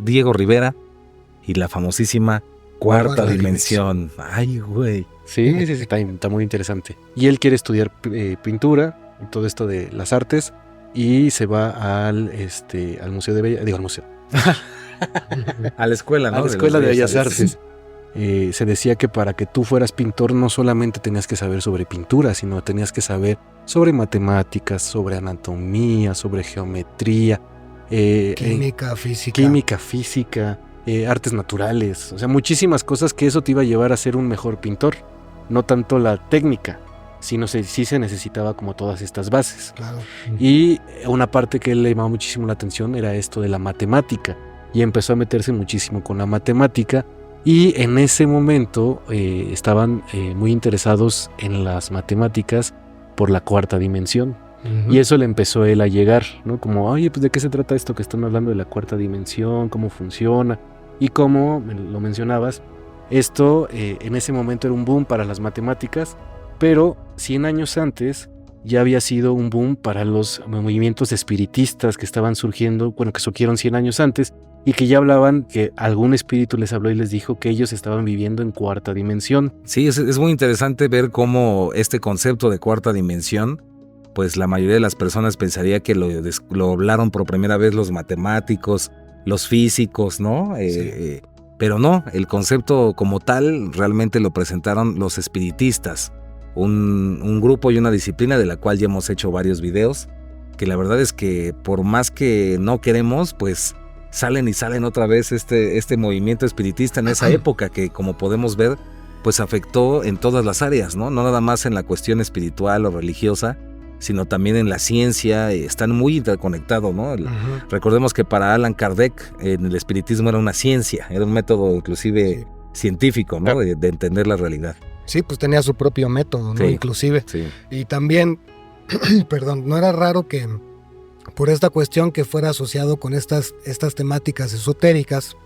Diego Rivera y la famosísima Cuarta Dimensión. Ay, güey. Sí, está muy interesante. Y él quiere estudiar pintura, todo esto de las artes, y se va al Museo de Bellas... al museo. A la escuela, ¿no? A la Escuela de Bellas Artes. Se decía que para que tú fueras pintor no solamente tenías que saber sobre pintura, sino tenías que saber sobre matemáticas, sobre anatomía, sobre geometría, química, física, artes naturales, o sea, muchísimas cosas que eso te iba a llevar a ser un mejor pintor, no tanto la técnica, sino sí se necesitaba como todas estas bases. Claro. Y una parte que le llamaba muchísimo la atención era esto de la matemática, y empezó a meterse muchísimo con la matemática. Y en ese momento estaban muy interesados en las matemáticas por la cuarta dimensión. Uh-huh. Y eso le empezó él a llegar, ¿no? Como, oye, pues ¿de qué se trata esto que están hablando de la cuarta dimensión? ¿Cómo funciona? Y como lo mencionabas, esto en ese momento era un boom para las matemáticas, pero 100 años antes ya había sido un boom para los movimientos espiritistas que estaban surgiendo, bueno, que surgieron 100 años antes, y que ya hablaban que algún espíritu les habló y les dijo que ellos estaban viviendo en cuarta dimensión. Sí, es muy interesante ver cómo este concepto de cuarta dimensión, pues la mayoría de las personas pensaría que lo hablaron por primera vez los matemáticos, los físicos, ¿no? Sí. Pero no, el concepto como tal realmente lo presentaron los espiritistas, un grupo y una disciplina de la cual ya hemos hecho varios videos, que la verdad es que por más que no queremos, pues salen otra vez este movimiento espiritista en esa época que, como podemos ver, pues afectó en todas las áreas, ¿no? No nada más en la cuestión espiritual o religiosa, sino también en la ciencia. Están muy interconectados, ¿no? Uh-huh. Recordemos que para Allan Kardec el espiritismo era una ciencia, era un método inclusive científico, ¿no? De entender la realidad. Sí, pues tenía su propio método, ¿no? Sí, inclusive. Sí. Y también, perdón, no era raro que por esta cuestión que fuera asociado con estas temáticas esotéricas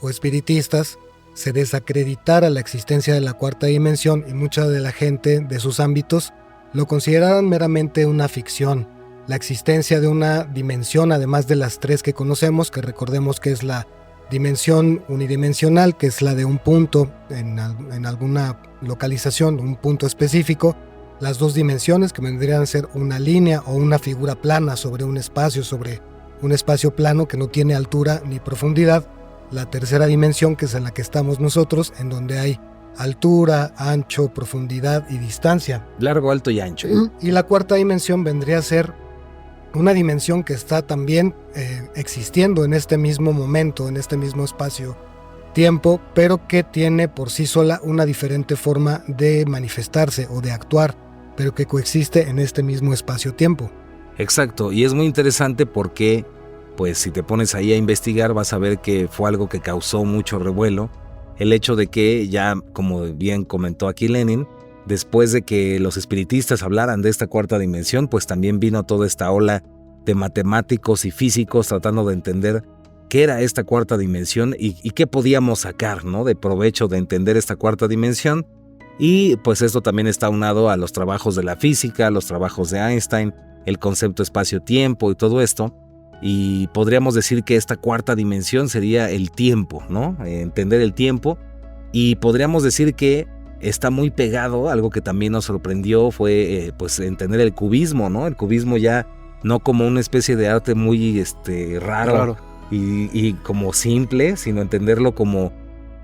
o espiritistas, se desacreditara la existencia de la cuarta dimensión, y mucha de la gente de sus ámbitos lo consideraran meramente una ficción. La existencia de una dimensión, además de las tres que conocemos, que recordemos que es la dimensión unidimensional, que es la de un punto en alguna localización, un punto específico. Las dos dimensiones, que vendrían a ser una línea o una figura plana sobre un espacio plano que no tiene altura ni profundidad. La tercera dimensión, que es en la que estamos nosotros, en donde hay altura, ancho, profundidad y distancia. Largo, alto y ancho. Y la cuarta dimensión vendría a ser una dimensión que está también existiendo en este mismo momento, en este mismo espacio-tiempo, pero que tiene por sí sola una diferente forma de manifestarse o de actuar, pero que coexiste en este mismo espacio-tiempo. Exacto, y es muy interesante porque, pues si te pones ahí a investigar, vas a ver que fue algo que causó mucho revuelo, el hecho de que ya, como bien comentó aquí Lenin, después de que los espiritistas hablaran de esta cuarta dimensión, pues también vino toda esta ola de matemáticos y físicos tratando de entender qué era esta cuarta dimensión y qué podíamos sacar, ¿no? De provecho de entender esta cuarta dimensión. Y pues esto también está aunado a los trabajos de la física, a los trabajos de Einstein, el concepto espacio-tiempo y todo esto. Y podríamos decir que esta cuarta dimensión sería el tiempo, ¿no? Entender el tiempo. Y podríamos decir que está muy pegado, algo que también nos sorprendió fue pues entender el cubismo, ¿no? El cubismo ya no como una especie de arte muy raro. Y como simple, sino entenderlo como,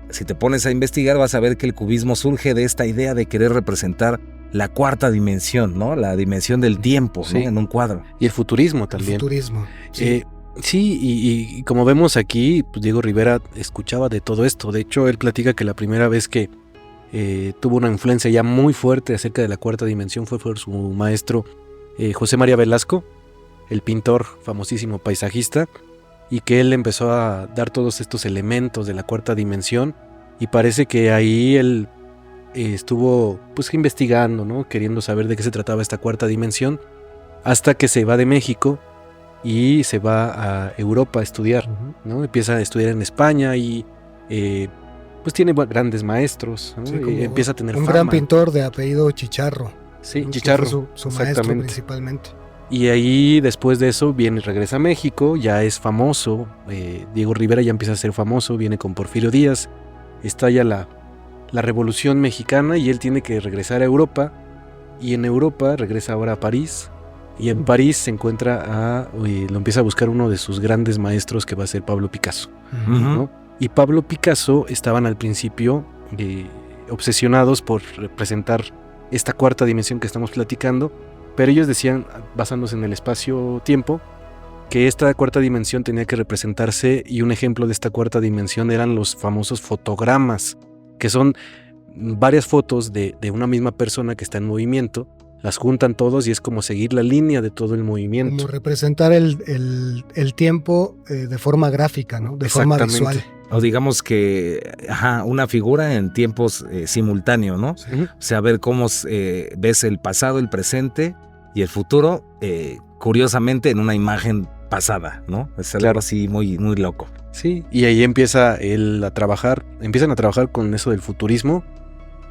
si te pones a investigar vas a ver que el cubismo surge de esta idea de querer representar la cuarta dimensión, ¿no? La dimensión del tiempo, sí, ¿no? En un cuadro. Y el futurismo también. El futurismo, sí. Sí, y como vemos aquí, pues Diego Rivera escuchaba de todo esto. De hecho, él platica que la primera vez que tuvo una influencia ya muy fuerte acerca de la cuarta dimensión fue por su maestro José María Velasco, el pintor famosísimo paisajista, y que él empezó a dar todos estos elementos de la cuarta dimensión, y parece que ahí él estuvo pues investigando, ¿no? Queriendo saber de qué se trataba esta cuarta dimensión, hasta que se va de México y se va a Europa a estudiar, ¿no? Empieza a estudiar en España y pues tiene grandes maestros, ¿no? Sí, y empieza a tener un fama. Gran pintor de apellido Chicharro. Sí, Chicharro, su maestro principalmente. Y ahí después de eso regresa a México, ya es famoso, Diego Rivera ya empieza a ser famoso, viene con Porfirio Díaz, estalla la Revolución Mexicana y él tiene que regresar a Europa, y en Europa regresa ahora a París, y en París se encuentra lo empieza a buscar uno de sus grandes maestros, que va a ser Pablo Picasso, ¿no? Y Pablo Picasso estaban al principio obsesionados por representar esta cuarta dimensión que estamos platicando, pero ellos decían, basándose en el espacio-tiempo, que esta cuarta dimensión tenía que representarse, y un ejemplo de esta cuarta dimensión eran los famosos fotogramas, que son varias fotos de una misma persona que está en movimiento, las juntan todos y es como seguir la línea de todo el movimiento. Como representar el tiempo de forma gráfica, ¿no? De forma visual. O digamos que una figura en tiempos simultáneos, ¿no? Sí. O sea, ver cómo ves el pasado, el presente y el futuro, curiosamente en una imagen pasada, ¿no? Es algo así muy, muy loco. Sí, y ahí empiezan a trabajar con eso del futurismo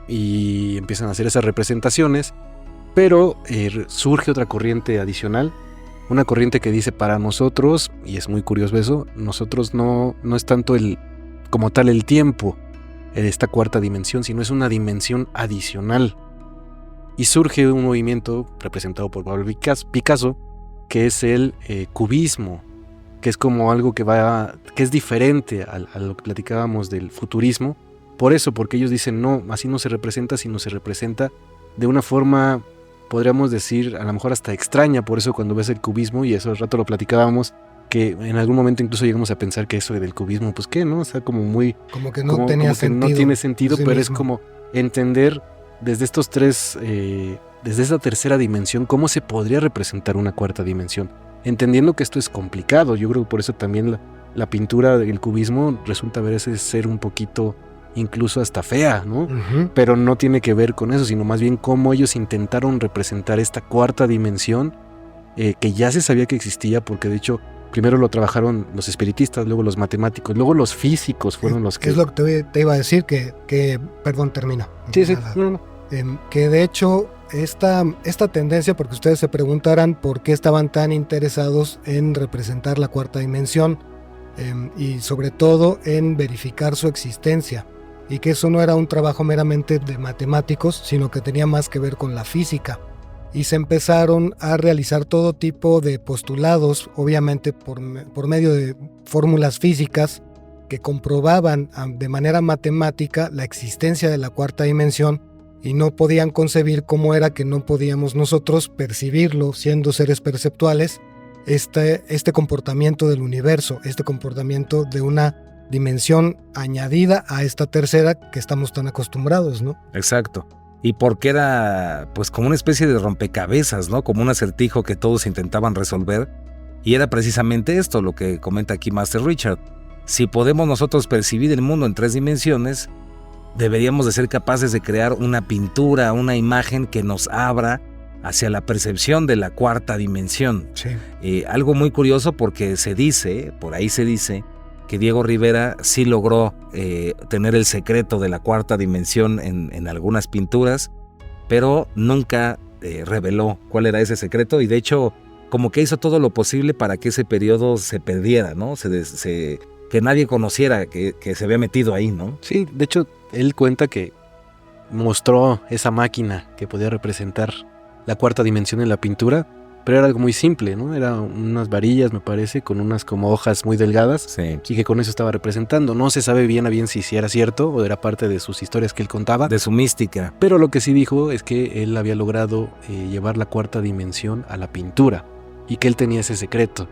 y empiezan a hacer esas representaciones, pero surge otra corriente adicional, una corriente que dice, para nosotros, y es muy curioso eso, nosotros no es tanto como tal el tiempo en esta cuarta dimensión, sino es una dimensión adicional. Y surge un movimiento representado por Pablo Picasso, que es el cubismo, que es como algo que es diferente a lo que platicábamos del futurismo. Por eso, porque ellos dicen, no, así no se representa, sino se representa de una forma, podríamos decir, a lo mejor hasta extraña. Por eso cuando ves el cubismo, y eso al rato lo platicábamos, que en algún momento incluso llegamos a pensar que eso del cubismo, pues qué, ¿no? O sea, como muy... Como que no tenía sentido. No tiene sentido, pero mismo. Es como entender desde estos tres, desde esa tercera dimensión, cómo se podría representar una cuarta dimensión. Entendiendo que esto es complicado. Yo creo que por eso también la pintura del cubismo resulta a veces ser un poquito incluso hasta fea, ¿no? Uh-huh. Pero no tiene que ver con eso, sino más bien cómo ellos intentaron representar esta cuarta dimensión, que ya se sabía que existía, porque de hecho primero lo trabajaron los espiritistas, luego los matemáticos, luego los físicos fueron los que... Es lo que te iba a decir, que perdón, termina. Sí. No. Que de hecho esta tendencia, porque ustedes se preguntarán por qué estaban tan interesados en representar la cuarta dimensión, y sobre todo en verificar su existencia, y que eso no era un trabajo meramente de matemáticos, sino que tenía más que ver con la física. Y se empezaron a realizar todo tipo de postulados, obviamente por medio de fórmulas físicas que comprobaban de manera matemática la existencia de la cuarta dimensión, y no podían concebir cómo era que no podíamos nosotros percibirlo, siendo seres perceptuales, este comportamiento del universo, este comportamiento de una dimensión añadida a esta tercera que estamos tan acostumbrados, ¿no? Exacto. Y porque era pues como una especie de rompecabezas, ¿no? Como un acertijo que todos intentaban resolver. Y era precisamente esto lo que comenta aquí Master Richard. Si podemos nosotros percibir el mundo en 3 dimensiones, deberíamos de ser capaces de crear una pintura, una imagen que nos abra hacia la percepción de la cuarta dimensión. Sí. Algo muy curioso, porque por ahí se dice, que Diego Rivera sí logró tener el secreto de la cuarta dimensión en algunas pinturas, pero nunca reveló cuál era ese secreto, y de hecho como que hizo todo lo posible para que ese periodo se perdiera, ¿no? Que nadie conociera que se había metido ahí, ¿no? Sí, de hecho él cuenta que mostró esa máquina que podía representar la cuarta dimensión en la pintura, pero era algo muy simple, ¿no? Eran unas varillas, me parece, con unas como hojas muy delgadas, sí, y que con eso estaba representando. No se sabe bien a bien si era cierto o era parte de sus historias que él contaba. De su mística. Pero lo que sí dijo es que él había logrado llevar la cuarta dimensión a la pintura, y que él tenía ese secreto.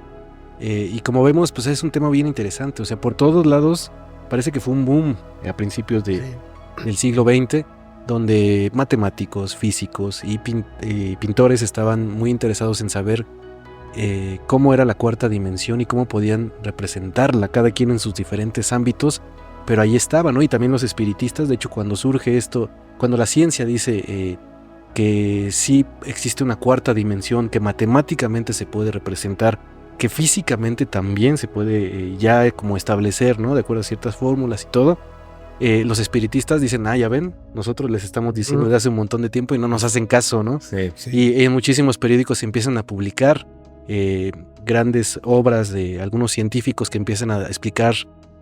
Y como vemos, pues es un tema bien interesante. O sea, por todos lados parece que fue un boom a principios del siglo XX, donde matemáticos, físicos y pintores estaban muy interesados en saber cómo era la cuarta dimensión y cómo podían representarla, cada quien en sus diferentes ámbitos, pero ahí estaba, ¿no? Y también los espiritistas. De hecho, cuando surge esto, cuando la ciencia dice que sí existe una cuarta dimensión, que matemáticamente se puede representar, que físicamente también se puede ya como establecer, ¿no? De acuerdo a ciertas fórmulas y todo, los espiritistas dicen, ya ven, nosotros les estamos diciendo desde hace un montón de tiempo y no nos hacen caso, ¿no? Sí. Y en muchísimos periódicos se empiezan a publicar grandes obras de algunos científicos que empiezan a explicar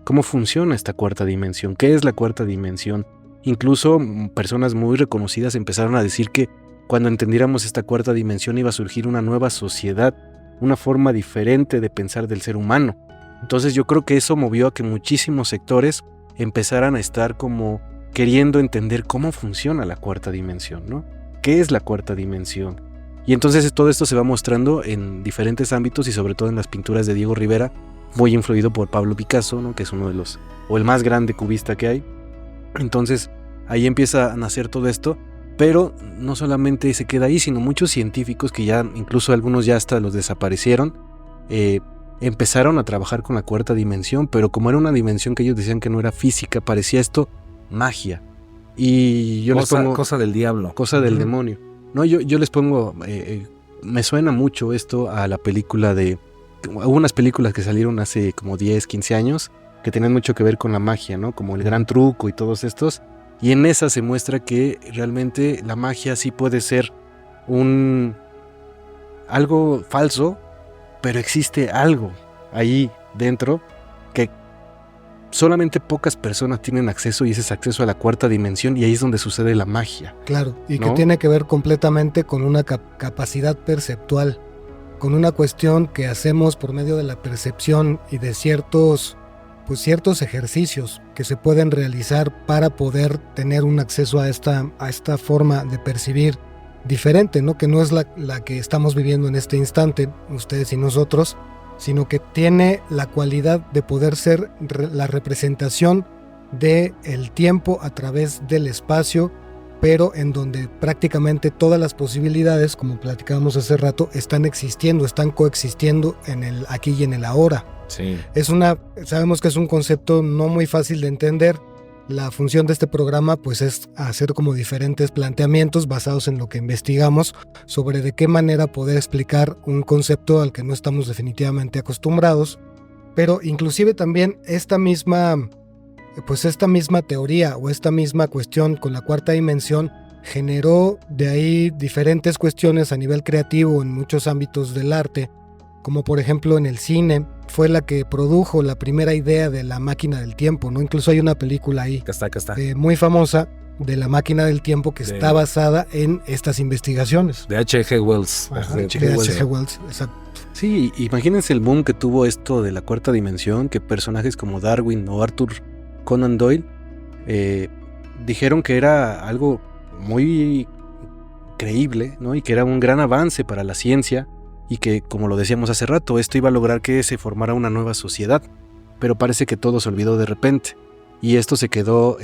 cómo funciona esta cuarta dimensión, qué es la cuarta dimensión. Incluso personas muy reconocidas empezaron a decir que cuando entendiéramos esta cuarta dimensión iba a surgir una nueva sociedad, una forma diferente de pensar del ser humano. Entonces yo creo que eso movió a que muchísimos sectores empezaran a estar como queriendo entender cómo funciona la cuarta dimensión, ¿no? ¿Qué es la cuarta dimensión? Y entonces todo esto se va mostrando en diferentes ámbitos y sobre todo en las pinturas de Diego Rivera, muy influido por Pablo Picasso, ¿no? Que es uno de los, o el más grande cubista que hay. Entonces ahí empieza a nacer todo esto, pero no solamente se queda ahí, sino muchos científicos que ya, incluso algunos ya hasta los desaparecieron, empezaron a trabajar con la cuarta dimensión, pero como era una dimensión que ellos decían que no era física, parecía esto magia. Y yo les pongo... Cosa del diablo. Cosa del demonio. No, yo les pongo... me suena mucho esto a la película de... Hubo unas películas que salieron hace como 10, 15 años que tenían mucho que ver con la magia, ¿no? Como El Gran Truco y todos estos. Y en esa se muestra que realmente la magia sí puede ser algo falso, pero existe algo ahí dentro que solamente pocas personas tienen acceso, y ese es acceso a la cuarta dimensión, y ahí es donde sucede la magia. Claro, y ¿no? que tiene que ver completamente con una capacidad perceptual, con una cuestión que hacemos por medio de la percepción y de ciertos ejercicios que se pueden realizar para poder tener un acceso a esta forma de percibir diferente, ¿no? Que no es la que estamos viviendo en este instante, ustedes y nosotros, sino que tiene la cualidad de poder ser la representación del tiempo a través del espacio, pero en donde prácticamente todas las posibilidades, como platicábamos hace rato, están existiendo, están coexistiendo en el aquí y en el ahora. Sí. Sabemos que es un concepto no muy fácil de entender. La función de este programa pues es hacer como diferentes planteamientos basados en lo que investigamos sobre de qué manera poder explicar un concepto al que no estamos definitivamente acostumbrados, pero inclusive también esta misma teoría o esta misma cuestión con la cuarta dimensión generó de ahí diferentes cuestiones a nivel creativo en muchos ámbitos del arte, como por ejemplo en el cine. Fue la que produjo la primera idea de la máquina del tiempo, ¿no? Incluso hay una película ahí Acá está. Muy famosa de la máquina del tiempo que está basada en estas investigaciones. De H.G. Wells. Ajá, de H.G. Wells, exacto. Sí, imagínense el boom que tuvo esto de la cuarta dimensión, que personajes como Darwin o Arthur Conan Doyle dijeron que era algo muy creíble, ¿no? Y que era un gran avance para la ciencia, y que, como lo decíamos hace rato, esto iba a lograr que se formara una nueva sociedad, pero parece que todo se olvidó de repente, y esto se quedó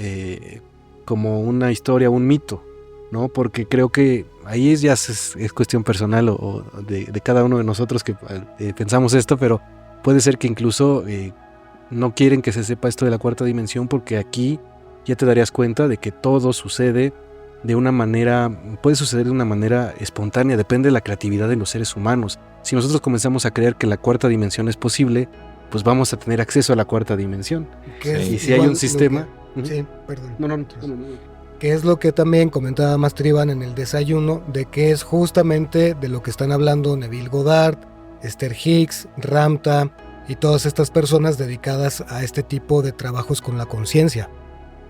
como una historia, un mito, ¿no? Porque creo que ahí es cuestión personal o de cada uno de nosotros que pensamos esto, pero puede ser que incluso no quieren que se sepa esto de la cuarta dimensión, porque aquí ya te darías cuenta de que todo sucede de una manera, puede suceder de una manera espontánea, depende de la creatividad de los seres humanos. Si nosotros comenzamos a creer que la cuarta dimensión es posible, pues vamos a tener acceso a la cuarta dimensión. Y si hay un sistema... Sí, perdón. No. Que es lo que también comentaba Mastriban en el desayuno, de que es justamente de lo que están hablando Neville Goddard, Esther Hicks, Ramtha y todas estas personas dedicadas a este tipo de trabajos con la conciencia.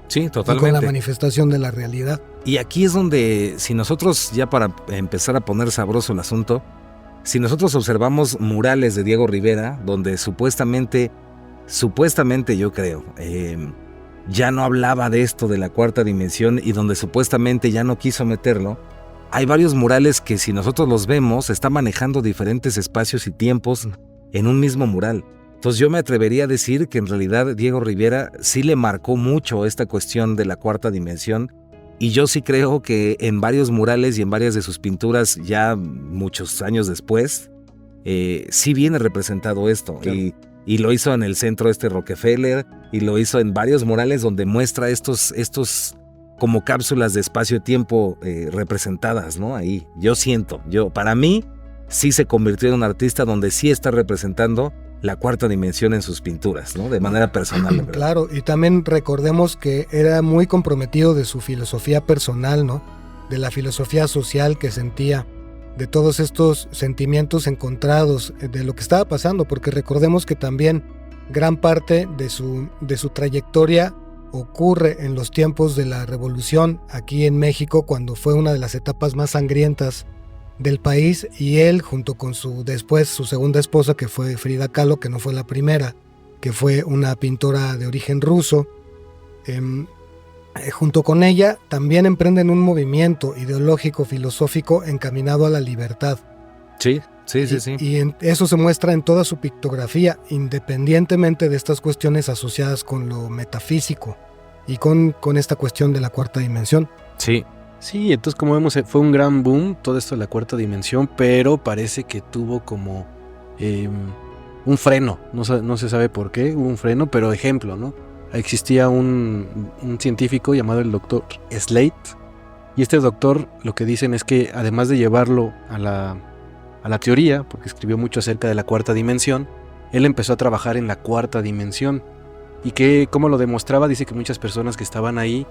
Sí, totalmente. Y con la manifestación de la realidad. Y aquí es donde, si nosotros, ya para empezar a poner sabroso el asunto, si nosotros observamos murales de Diego Rivera, donde supuestamente yo creo, ya no hablaba de esto de la cuarta dimensión y donde supuestamente ya no quiso meterlo, hay varios murales que si nosotros los vemos, está manejando diferentes espacios y tiempos en un mismo mural. Entonces yo me atrevería a decir que en realidad Diego Rivera sí le marcó mucho esta cuestión de la cuarta dimensión, y yo sí creo que en varios murales y en varias de sus pinturas ya muchos años después sí viene representado esto. Claro. Y lo hizo en el centro Rockefeller, y lo hizo en varios murales donde muestra estos como cápsulas de espacio-tiempo representadas, ¿no? Ahí, para mí sí se convirtió en un artista donde sí está representando la cuarta dimensión en sus pinturas, ¿no? De manera personal. ¿Verdad? Claro, y también recordemos que era muy comprometido de su filosofía personal, ¿no? De la filosofía social que sentía, de todos estos sentimientos encontrados, de lo que estaba pasando, porque recordemos que también gran parte de su trayectoria ocurre en los tiempos de la Revolución aquí en México, cuando fue una de las etapas más sangrientas del país, y él junto con después su segunda esposa, que fue Frida Kahlo, que no fue la primera, que fue una pintora de origen ruso, junto con ella también emprenden un movimiento ideológico filosófico encaminado a la libertad. Sí. Y eso se muestra en toda su pictografía, independientemente de estas cuestiones asociadas con lo metafísico y con esta cuestión de la cuarta dimensión. Sí, entonces como vemos fue un gran boom todo esto de la cuarta dimensión, pero parece que tuvo como un freno, no se sabe por qué, hubo un freno, pero ejemplo, ¿no? Existía un científico llamado el doctor Slate, y este doctor lo que dicen es que además de llevarlo a la teoría, porque escribió mucho acerca de la cuarta dimensión, él empezó a trabajar en la cuarta dimensión, y que como lo demostraba, dice que muchas personas que estaban ahí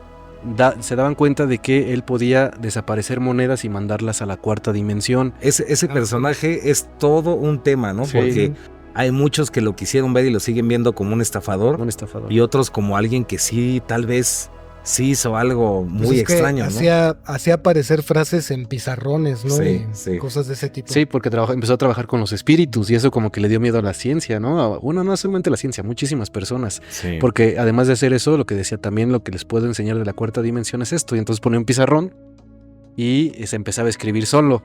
se daban cuenta de que él podía desaparecer monedas y mandarlas a la cuarta dimensión. Ese personaje es todo un tema, ¿no? Sí. Porque hay muchos que lo quisieron ver y lo siguen viendo como un estafador. Y otros como alguien que sí, tal vez sí hizo algo muy extraño, ¿no? Hacía aparecer frases en pizarrones, ¿no? Sí. Cosas de ese tipo. Sí, porque empezó a trabajar con los espíritus y eso como que le dio miedo a la ciencia, ¿no? Bueno, no solamente a la ciencia, muchísimas personas. Sí. Porque además de hacer eso, lo que decía también, lo que les puedo enseñar de la cuarta dimensión es esto. Y entonces ponía un pizarrón y se empezaba a escribir solo.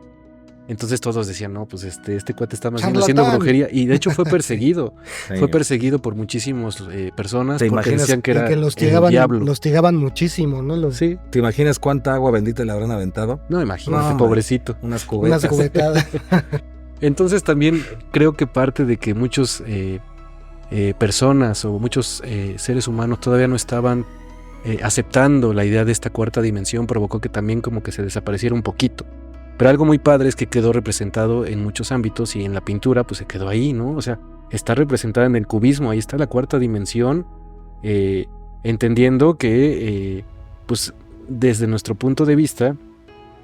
Entonces todos decían, no, pues este cuate está más bien haciendo brujería. Y de hecho fue perseguido. Sí. Fue perseguido por muchísimas personas ¿Te porque imaginas decían que era que el diablo. Los hostigaban muchísimo, ¿no? Sí. ¿Te imaginas cuánta agua bendita le habrán aventado? No, imagínate, No, pobrecito. Unas cubetas. Unas cubetadas. Entonces también creo que parte de que muchos personas o muchos seres humanos todavía no estaban aceptando la idea de esta cuarta dimensión provocó que también como que se desapareciera un poquito. Pero algo muy padre es que quedó representado en muchos ámbitos y en la pintura pues se quedó ahí, ¿no? O sea, está representada en el cubismo, ahí está la cuarta dimensión, entendiendo que pues desde nuestro punto de vista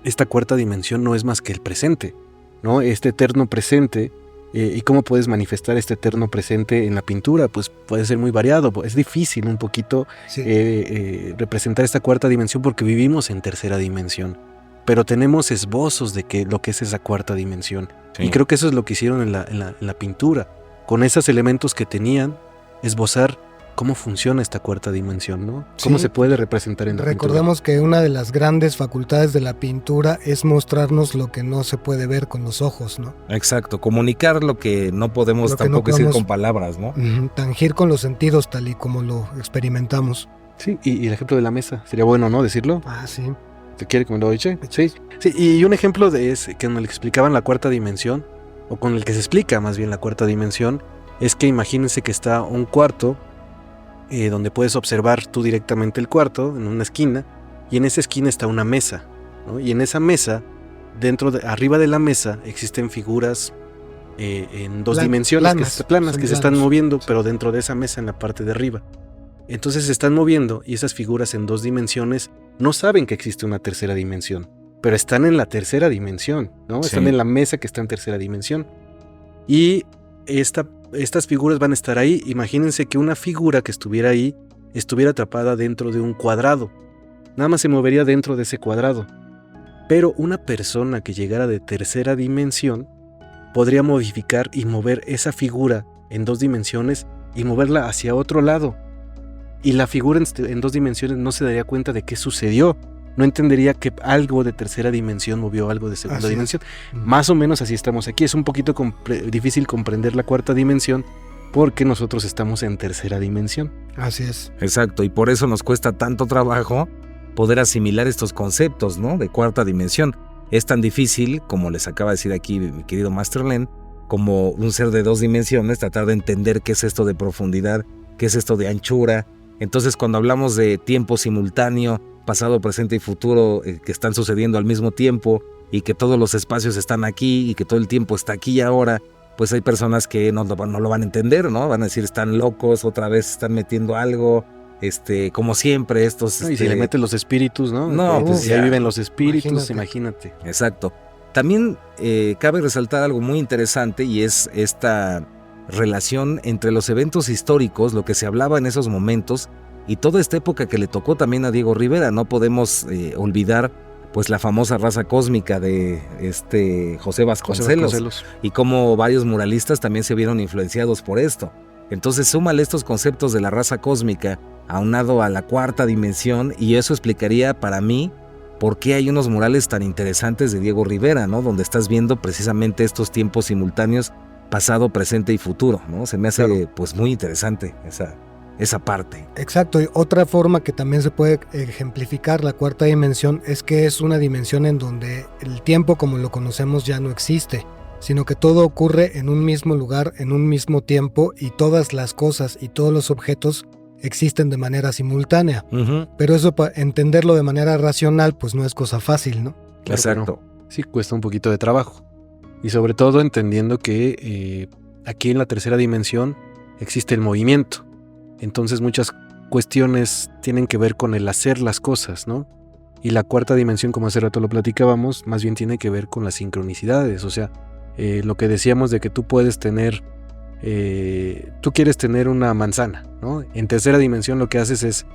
esta cuarta dimensión no es más que el presente, ¿no? Este eterno presente. ¿Y cómo puedes manifestar este eterno presente en la pintura? Pues puede ser muy variado, es difícil un poquito representar esta cuarta dimensión porque vivimos en tercera dimensión, pero tenemos esbozos de lo que es esa cuarta dimensión. Sí. Y creo que eso es lo que hicieron en la pintura, con esos elementos que tenían, esbozar cómo funciona esta cuarta dimensión, ¿no? Cómo se puede representar en la pintura. Recordemos que una de las grandes facultades de la pintura es mostrarnos lo que no se puede ver con los ojos, ¿no? Exacto, comunicar lo que no podemos tampoco decir con palabras, ¿no? Tangir con los sentidos tal y como lo experimentamos. Sí, y el ejemplo de la mesa, sería bueno, ¿no? Decirlo. Sí. ¿Te quiere que me lo eche? Sí, y un ejemplo de ese, que nos explicaban la cuarta dimensión, o con el que se explica más bien la cuarta dimensión, es que imagínense que está un cuarto donde puedes observar tú directamente el cuarto, en una esquina, y en esa esquina está una mesa, ¿no? Y en esa mesa, arriba de la mesa, existen figuras en dos dimensiones, planas que se están moviendo, pero dentro de esa mesa en la parte de arriba. Entonces se están moviendo y esas figuras en dos dimensiones no saben que existe una tercera dimensión, pero están en la tercera dimensión, ¿no? Sí. Están en la mesa que está en tercera dimensión. Y estas figuras van a estar ahí. Imagínense que una figura que estuviera ahí estuviera atrapada dentro de un cuadrado. Nada más se movería dentro de ese cuadrado. Pero una persona que llegara de tercera dimensión podría modificar y mover esa figura en dos dimensiones y moverla hacia otro lado. Y la figura en dos dimensiones no se daría cuenta de qué sucedió. No entendería que algo de tercera dimensión movió algo de segunda dimensión. Más o menos así estamos aquí. Es un poquito difícil comprender la cuarta dimensión porque nosotros estamos en tercera dimensión. Así es. Exacto, y por eso nos cuesta tanto trabajo poder asimilar estos conceptos, ¿no? De cuarta dimensión. Es tan difícil, como les acaba de decir aquí mi querido Master Len, como un ser de dos dimensiones, tratar de entender qué es esto de profundidad, qué es esto de anchura. Entonces, cuando hablamos de tiempo simultáneo, pasado, presente y futuro que están sucediendo al mismo tiempo y que todos los espacios están aquí y que todo el tiempo está aquí y ahora pues hay personas que no lo van a entender, ¿no? Van a decir, están locos, otra vez están metiendo algo, como siempre estos... No, y si le meten los espíritus, ¿no? No, pues ya viven los espíritus, imagínate. Exacto. También cabe resaltar algo muy interesante y es esta relación entre los eventos históricos, lo que se hablaba en esos momentos y toda esta época que le tocó también a Diego Rivera. No podemos olvidar pues la famosa raza cósmica de José Vasconcelos y cómo varios muralistas también se vieron influenciados por esto. Entonces súmale estos conceptos de la raza cósmica aunado a la cuarta dimensión y eso explicaría para mí por qué hay unos murales tan interesantes de Diego Rivera, ¿no? Donde estás viendo precisamente estos tiempos simultáneos, pasado, presente y futuro, ¿no? Se me hace pues muy interesante esa parte. Exacto, y otra forma que también se puede ejemplificar la cuarta dimensión es que es una dimensión en donde el tiempo como lo conocemos ya no existe, sino que todo ocurre en un mismo lugar, en un mismo tiempo y todas las cosas y todos los objetos existen de manera simultánea. Pero eso para entenderlo de manera racional pues no es cosa fácil, ¿no? Claro. Exacto. No. Sí, cuesta un poquito de trabajo. Y sobre todo entendiendo que aquí en la tercera dimensión existe el movimiento. Entonces muchas cuestiones tienen que ver con el hacer las cosas, ¿no? Y la cuarta dimensión, como hace rato lo platicábamos, más bien tiene que ver con las sincronicidades. O sea, lo que decíamos de que tú puedes tener, tú quieres tener una manzana, ¿no? En tercera dimensión lo que haces es,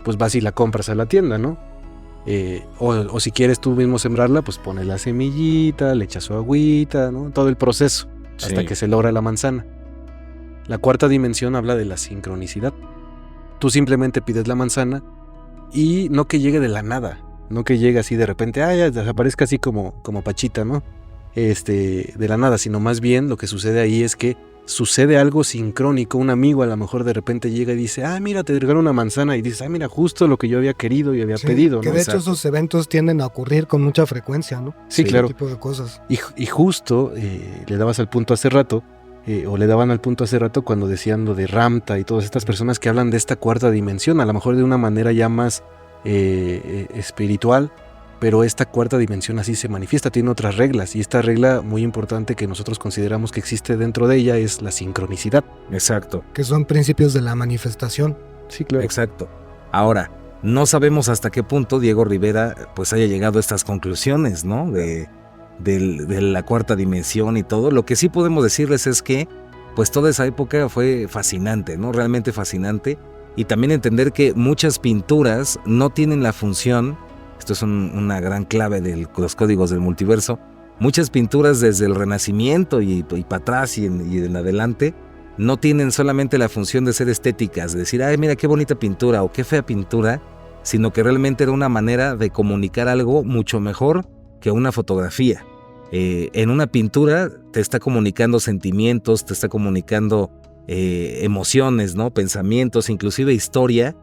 pues vas y la compras a la tienda, ¿no? O si quieres tú mismo sembrarla, pues pones la semillita, le echas su agüita, ¿no? Todo el proceso hasta que se logra la manzana. La cuarta dimensión habla de la sincronicidad. Tú simplemente pides la manzana y no que llegue de la nada, no que llegue así de repente, ya desaparezca así como Pachita, ¿no? De la nada, sino más bien lo que sucede ahí es que sucede algo sincrónico. Un amigo a lo mejor de repente llega y dice, mira, te regalo una manzana, y dices, mira, justo lo que yo había querido y había pedido, que ¿no? de hecho esos eventos tienden a ocurrir con mucha frecuencia, ¿no? Sí, claro. Ese tipo de cosas. Y justo le dabas al punto hace rato, o le daban al punto hace rato cuando decían lo de Ramta y todas estas personas que hablan de esta cuarta dimensión, a lo mejor de una manera ya más espiritual, pero esta cuarta dimensión así se manifiesta, tiene otras reglas, y esta regla muy importante que nosotros consideramos que existe dentro de ella es la sincronicidad. Exacto. Que son principios de la manifestación. Sí, claro. Exacto. Ahora, no sabemos hasta qué punto Diego Rivera pues haya llegado a estas conclusiones, ¿no? De la cuarta dimensión y todo. Lo que sí podemos decirles es que pues toda esa época fue fascinante, ¿no? Realmente fascinante. Y también entender que muchas pinturas no tienen la función, esto es una gran clave de los códigos del multiverso, muchas pinturas desde el Renacimiento y para atrás y en adelante no tienen solamente la función de ser estéticas, de decir, ay, mira qué bonita pintura o qué fea pintura, sino que realmente era una manera de comunicar algo mucho mejor que una fotografía. En una pintura te está comunicando sentimientos, te está comunicando emociones, ¿no? Pensamientos, inclusive historia.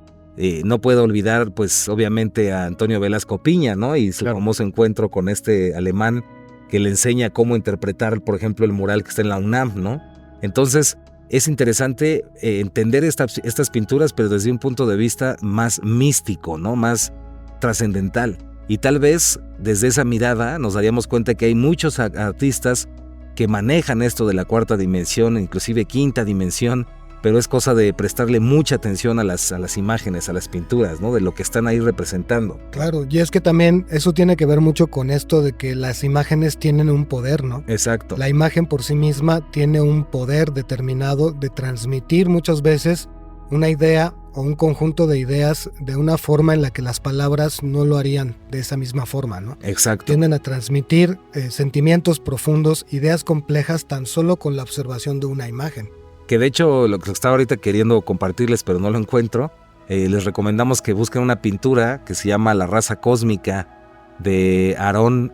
No puedo olvidar, pues, obviamente a Antonio Velasco Piña, ¿no? Y su famoso encuentro con este alemán que le enseña cómo interpretar, por ejemplo, el mural que está en la UNAM, ¿no? Entonces, es interesante entender estas pinturas, pero desde un punto de vista más místico, ¿no? Más trascendental. Y tal vez desde esa mirada nos daríamos cuenta que hay muchos artistas que manejan esto de la cuarta dimensión, inclusive quinta dimensión, pero es cosa de prestarle mucha atención a las imágenes, a las pinturas, ¿no? De lo que están ahí representando. Claro, y es que también eso tiene que ver mucho con esto de que las imágenes tienen un poder, ¿no? Exacto. La imagen por sí misma tiene un poder determinado de transmitir muchas veces una idea o un conjunto de ideas de una forma en la que las palabras no lo harían de esa misma forma, ¿no? Exacto. Tienden a transmitir sentimientos profundos, ideas complejas tan solo con la observación de una imagen. Que de hecho lo que estaba ahorita queriendo compartirles pero no lo encuentro, les recomendamos que busquen una pintura que se llama La raza cósmica de Aarón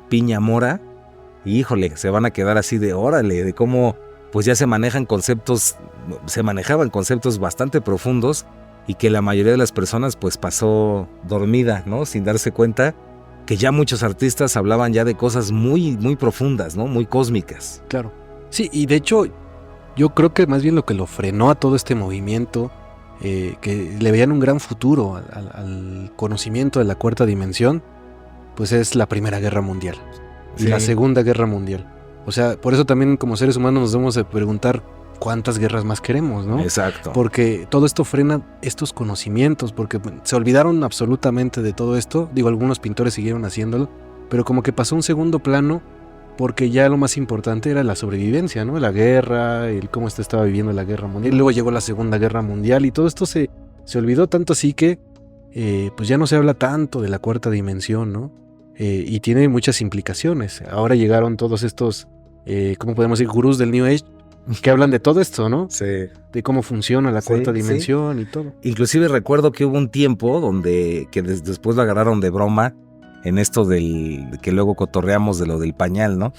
Piña Mora, y híjole, se van a quedar así de órale, de cómo pues ya se manejaban conceptos bastante profundos y que la mayoría de las personas pues pasó dormida, ¿no? Sin darse cuenta que ya muchos artistas hablaban ya de cosas muy, muy profundas, ¿no? Muy cósmicas. Claro. Sí, y de hecho yo creo que más bien lo que lo frenó a todo este movimiento, que le veían un gran futuro al conocimiento de la cuarta dimensión, pues es la Primera Guerra Mundial y la Segunda Guerra Mundial. O sea, por eso también como seres humanos nos debemos de preguntar cuántas guerras más queremos, ¿no? Exacto. Porque todo esto frena estos conocimientos, porque se olvidaron absolutamente de todo esto. Digo, algunos pintores siguieron haciéndolo, pero como que pasó a un segundo plano porque ya lo más importante era la sobrevivencia, ¿no? La guerra, el cómo estaba viviendo la guerra mundial. Luego llegó la Segunda Guerra Mundial y todo esto se olvidó tanto así que pues ya no se habla tanto de la cuarta dimensión, ¿no? Y tiene muchas implicaciones. Ahora llegaron todos estos, ¿cómo podemos decir? Gurús del New Age que hablan de todo esto, ¿no? Sí. De cómo funciona la cuarta dimensión y todo. Inclusive recuerdo que hubo un tiempo donde que después lo agarraron de broma en esto del que luego cotorreamos de lo del pañal, ¿no?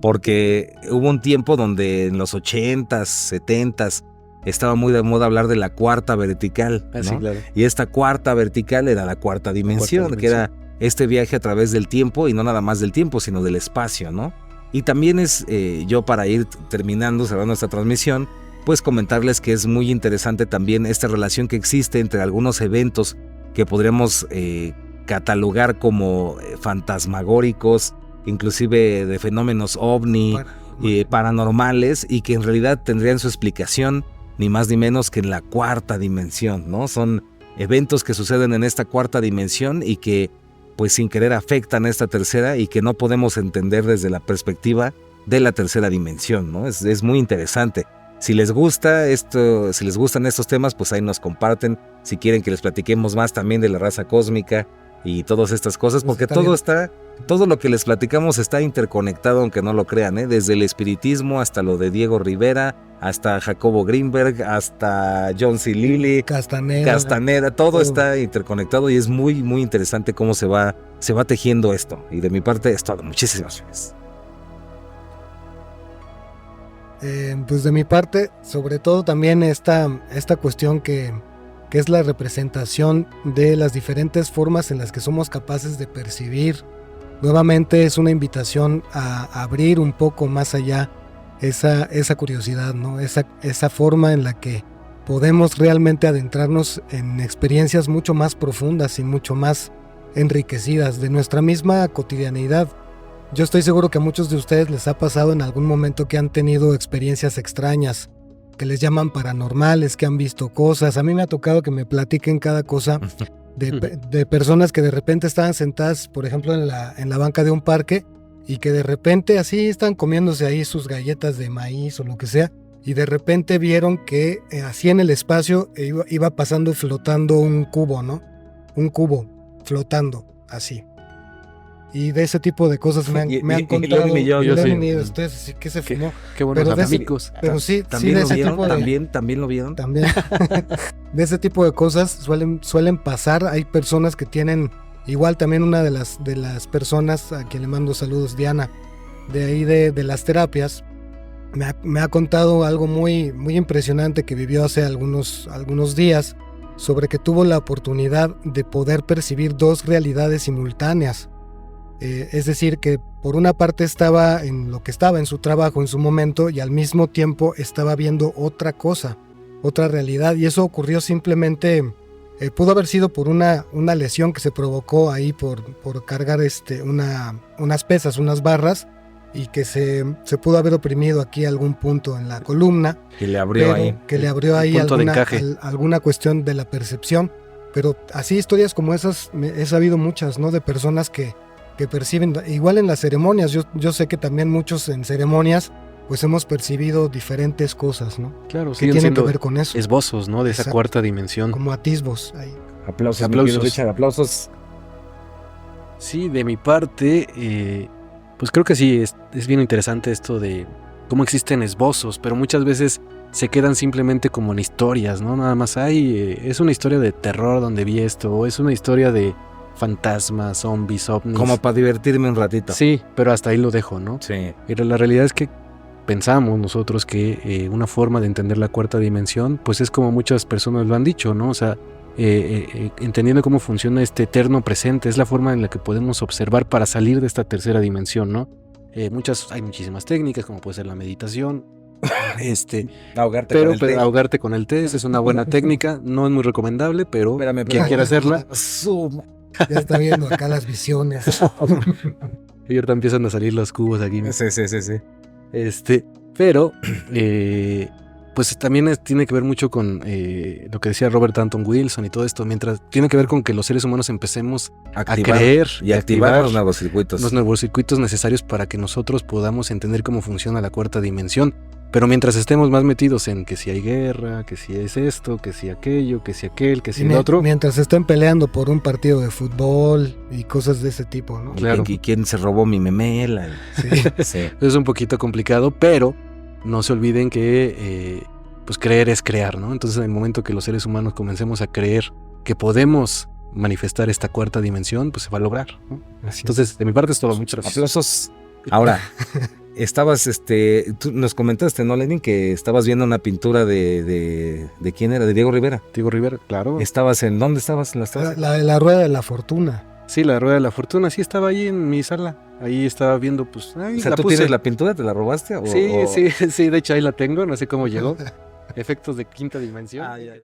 Porque hubo un tiempo donde en los 80s, 70s estaba muy de moda hablar de la cuarta vertical, ¿no? Sí, claro. Y esta cuarta vertical era la cuarta dimensión, que era este viaje a través del tiempo, y no nada más del tiempo, sino del espacio, ¿no? Y también es, yo para ir terminando, cerrando esta transmisión, pues comentarles que es muy interesante también esta relación que existe entre algunos eventos que podríamos catalogar como fantasmagóricos, inclusive de fenómenos ovni, paranormales, y que en realidad tendrían su explicación ni más ni menos que en la cuarta dimensión, ¿no? Son eventos que suceden en esta cuarta dimensión y que pues sin querer afectan a esta tercera y que no podemos entender desde la perspectiva de la tercera dimensión, ¿no? Es muy interesante. Si les gusta esto, si les gustan estos temas, pues ahí nos comparten. Si quieren que les platiquemos más también de la raza cósmica y todas estas cosas, porque todo lo que les platicamos está interconectado, aunque no lo crean, ¿eh? Desde el espiritismo hasta lo de Diego Rivera, hasta Jacobo Greenberg, hasta John C. Lilly, Castaneda, todo está interconectado y es muy, muy interesante cómo se va tejiendo esto. Y de mi parte es todo. Muchísimas gracias. Pues de mi parte, sobre todo también esta cuestión que es la representación de las diferentes formas en las que somos capaces de percibir. Nuevamente es una invitación a abrir un poco más allá esa curiosidad, ¿no? Esa forma en la que podemos realmente adentrarnos en experiencias mucho más profundas y mucho más enriquecidas de nuestra misma cotidianidad. Yo estoy seguro que a muchos de ustedes les ha pasado en algún momento que han tenido experiencias extrañas, que les llaman paranormales, que han visto cosas. A mí me ha tocado que me platiquen cada cosa de personas que de repente estaban sentadas, por ejemplo, en la banca de un parque, y que de repente así están comiéndose ahí sus galletas de maíz o lo que sea, y de repente vieron que así en el espacio iba pasando, flotando un cubo, ¿no? Un cubo flotando así. Y de ese tipo de cosas me han contado. Ustedes sí que se fumó. Qué buenos amigos. Pero sí, ¿también de lo ese vieron? tipo de... ¿También lo vieron? También. De ese tipo de cosas suelen pasar. Hay personas que tienen, igual también una de las personas a quien le mando saludos, Diana, de ahí de las terapias, me ha contado algo muy, muy impresionante que vivió hace algunos días, sobre que tuvo la oportunidad de poder percibir dos realidades simultáneas. Es decir, que por una parte estaba en lo que estaba en su trabajo en su momento, y al mismo tiempo estaba viendo otra cosa, otra realidad, y eso ocurrió simplemente, pudo haber sido por una lesión que se provocó ahí por cargar unas pesas, unas barras, y que se pudo haber oprimido aquí algún punto en la columna, que le abrió ahí alguna cuestión de la percepción. Pero así historias como esas he sabido muchas, ¿no? De personas que perciben, igual en las ceremonias. Yo sé que también muchos en ceremonias pues hemos percibido diferentes cosas, ¿no? Claro, que tienen que ver con eso. Esbozos, ¿no? De esa cuarta dimensión. Como atisbos ahí. Aplausos. Sí, de mi parte, pues creo que sí, es bien interesante esto de cómo existen esbozos, pero muchas veces se quedan simplemente como en historias, ¿no? Nada más es una historia de terror donde vi esto, o es una historia de fantasmas, zombies, ovnis. Como para divertirme un ratito. Sí, pero hasta ahí lo dejo, ¿no? Sí. Pero la realidad es que pensamos nosotros que una forma de entender la cuarta dimensión, pues es como muchas personas lo han dicho, ¿no? O sea, entendiendo cómo funciona este eterno presente, es la forma en la que podemos observar para salir de esta tercera dimensión, ¿no? Hay muchísimas técnicas, como puede ser la meditación. Ahogarte con el té es una buena técnica, no es muy recomendable, pero quien quiera hacerla. Ya está viendo acá las visiones. Y ahorita empiezan a salir los cubos aquí. Sí. Pero pues también tiene que ver mucho con lo que decía Robert Anton Wilson y todo esto, tiene que ver con que los seres humanos empecemos a creer y activar los nuevos circuitos. Los nuevos circuitos necesarios para que nosotros podamos entender cómo funciona la cuarta dimensión. Pero mientras estemos más metidos en que si hay guerra, que si es esto, que si aquello, que si aquel, que si el otro. Mientras estén peleando por un partido de fútbol y cosas de ese tipo, ¿no? Claro. ¿Y quién se robó mi memela? Sí. Es un poquito complicado, pero no se olviden que pues creer es crear, ¿no? Entonces en el momento que los seres humanos comencemos a creer que podemos manifestar esta cuarta dimensión, pues se va a lograr, ¿no? Entonces, de mi parte es todo. Muchas gracias. Aplausos. Ahora, estabas, tú nos comentaste, ¿no, Lenin? Que estabas viendo una pintura de ¿quién era? De Diego Rivera. Diego Rivera, claro. ¿Dónde estabas? La Rueda de la Fortuna. Sí, la Rueda de la Fortuna, sí, estaba ahí en mi sala. Ahí estaba viendo, pues... O sea, ¿tú tienes la pintura? ¿Te la robaste? Sí, de hecho ahí la tengo, no sé cómo llegó. Efectos de quinta dimensión.